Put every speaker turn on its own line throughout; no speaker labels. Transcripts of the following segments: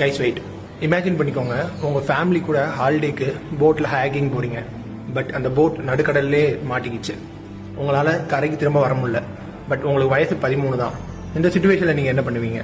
Guys wait, imagine பண்ணிக்கோங்க, உங்கள் family கூட ஹாலிடேக்கு போட்டில் ஹேக்கிங் போறீங்க. பட் அந்த போட் நடுக்கடல்லே மாட்டிக்கிச்சு. உங்களால் கரைக்கு திரும்ப வர முடியல. பட் உங்களுக்கு வயசு 13 தான். இந்த சுச்சுவேஷனில் நீங்கள் என்ன பண்ணுவீங்க?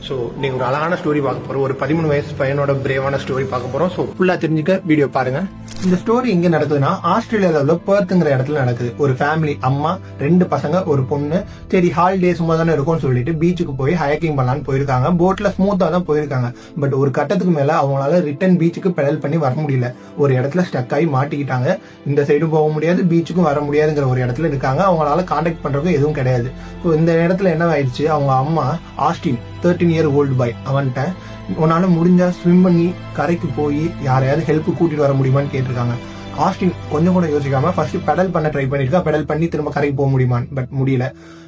ஸோ நீங்கள் ஒரு அழகான ஸ்டோரி பார்க்க போகிறோம். ஒரு 13 வயசு பையனோட பிரேவான ஸ்டோரி பார்க்க போகிறோம். ஸோ ஃபுல்லாக தெரிஞ்சுக்க வீடியோ பாருங்க. இந்த ஸ்டோரி எங்கே நடக்குதுன்னா, ஆஸ்திரேலியாவில் உள்ள பெர்த்துங்கிற இடத்துல நடக்குது. ஒரு ஃபேமிலி, அம்மா, 2 பசங்க, ஒரு பொண்ணு. சரி ஹாலிடே சும்மா தானே இருக்கும்னு சொல்லிட்டு பீச்சுக்கு போய் ஹைக்கிங் பண்ணலான்னு போயிருக்காங்க. போட்ல ஸ்மூத்தா தான் போயிருக்காங்க. பட் ஒரு கட்டத்துக்கு மேல அவங்களால ரிட்டர்ன் பீச்சுக்கு பெடல் பண்ணி வர முடியல. ஒரு இடத்துல ஸ்டக் ஆகி மாட்டிக்கிட்டாங்க. இந்த சைடும் போக முடியாது, பீச்சுக்கும் வர முடியாதுங்கிற ஒரு இடத்துல இருக்காங்க. அவங்களால கான்டாக்ட் பண்றதுக்கு எதுவும் கிடையாது. ஸோ இந்த இடத்துல என்ன ஆயிடுச்சு, அவங்க அம்மா ஆஸ்டின் 13 இயர் ஓல்டு பாய், அவன்கிட்ட உன்னால முடிஞ்சா ஸ்விம் பண்ணி கரைக்கு போய் யாரையாவது ஹெல்ப் கூட்டிட்டு வர முடியுமான்னு கேட்டிருக்காங்க. ஆஸ்டின் கொஞ்சம் கூட யோசிக்காம ஃபர்ஸ்ட் பெடல் பண்ண ட்ரை பண்ணிருக்கா. பெடல் பண்ணி திரும்ப கரைக்கு போக முடியுமான்னு, பட் முடியல.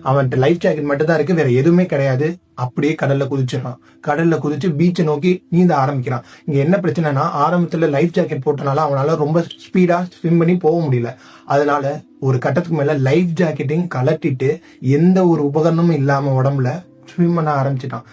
அவன்கிட்ட லைஃப் ஜாக்கெட் மட்டும் தான் இருக்கு, வேற எதுவுமே கிடையாது. அப்படியே கடல்ல குதிச்சிடறான். கடல்ல குதிச்சு பீச்சை நோக்கி நீந்த ஆரம்பிக்கிறான். இங்க என்ன பிரச்சனைனா, ஆரம்பத்துல லைஃப் ஜாக்கெட் போட்டனால அவனால ரொம்ப ஸ்பீடா ஸ்விம் பண்ணி போக முடியல. அதனால ஒரு கட்டத்துக்கு மேல லைஃப் ஜாக்கெட்டையும் கலட்டிட்டு எந்த ஒரு உபகரணமும் இல்லாம உடம்புல ஸ்விம் பண்ண ஆரம்பிச்சிட்டான்.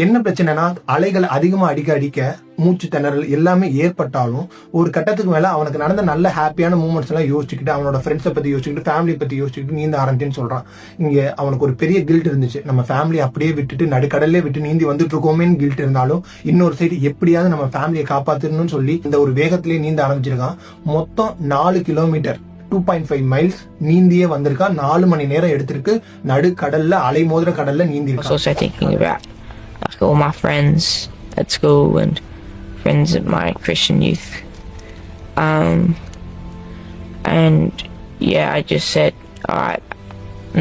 என்ன பிரச்சனைனா, அலைகள் அதிகமா அடிக்க அடிக்க மூச்சு திணறல் எல்லாமே ஏற்பட்டாலும் ஒரு கட்டத்துக்கு மேல அவனுக்கு நடந்த நல்ல ஹாப்பியான மூமெண்ட்ஸ் எல்லாம் யோசிச்சுக்கிட்டு, அவனோட ஃப்ரெண்ட்ஸை பத்தி யோசிச்சுக்கிட்டு, ஃபேமிலி பத்தி யோசிச்சுக்கிட்டு நீந்த ஆரம்பிச்சுன்னு சொல்றான். இங்க அவனுக்கு ஒரு பெரிய கில்ட் இருந்துச்சு. நம்ம ஃபேமிலி அப்படியே விட்டுட்டு நடுக்கடல்லே விட்டு நீந்தி வந்துட்டு இருக்கோமேன்னு கில்ட் இருந்தாலும், இன்னொரு சைடு எப்படியாவது நம்ம ஃபேமிலியை காப்பாத்தணும்னு சொல்லி இந்த ஒரு வேகத்திலேயே நீந்த ஆரம்பிச்சிருக்கான். மொத்தம் 4 கிலோமீட்டர் 2.5 மைல்ஸ் நீந்தியே வந்திருக்கா. 4 மணி நேரம் எடுத்திருக்கு. நடுக்கடல்ல அலை மோதிர கடல்ல நீந்தி இருக்கா.
Like all my friends at school and friends at my Christian youth. And yeah, I just said, alright,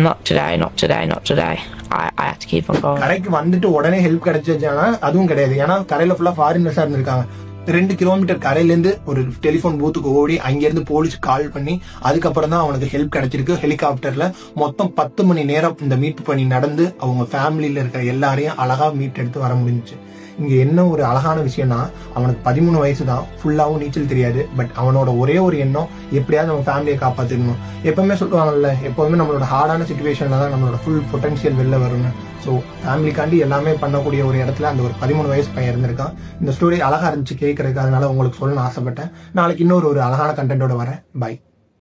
not today. I have to keep on going.
கரைக்கு வந்துட்டு உடனே ஹெல்ப் கிடைச்சிச்சுன்னா அதுவும் கிடையாது. ஏன்னா கரையில ஃபுல்லா ஃபாரினர்ஸா இருந்திருக்காங்க. 2 கிலோமீட்டர் கரையிலேருந்து ஒரு டெலிபோன் பூத்துக்கு ஓடி அங்கிருந்து போலீஸ் கால் பண்ணி அதுக்கப்புறம் தான் அவனுக்கு ஹெல்ப் கிடைச்சிருக்கு. ஹெலிகாப்டர்ல மொத்தம் 10 மணி நேரம் இந்த மீட்பு பணி நடந்து அவங்க ஃபேமிலியில இருக்கிற எல்லாரையும் அழகா மீட் எடுத்து வர முடிஞ்சுச்சு. இங்க என்ன ஒரு அழகான விஷயம்னா, அவனுக்கு 13 வயசு தான், ஃபுல்லாவும் நீச்சல் தெரியாது. பட் அவனோட ஒரே ஒரு எண்ணம், எப்படியாவது நம்ம ஃபேமிலியை காப்பாத்திடணும். எப்பவுமே சொல்லுவாங்கல்ல, எப்பவுமே நம்மளோட ஹார்டான சிச்சுவேஷன்ல தான் நம்மளோட ஃபுல் பொட்டன்ஷியல் வெளில வரும்னு. ஸோ ஃபேமிலிக்காண்டி எல்லாமே பண்ணக்கூடிய ஒரு இடத்துல அந்த ஒரு 13 வயசு பையன் இருந்திருக்கான். இந்த ஸ்டோரி அழகா இருந்துச்சு கேட்கறதுக்கு, அதனால உங்களுக்கு சொல்லணும்னு ஆசைப்பட்டேன். நாளைக்கு இன்னொரு அழகான கண்டென்ட்டோட வரேன். பை.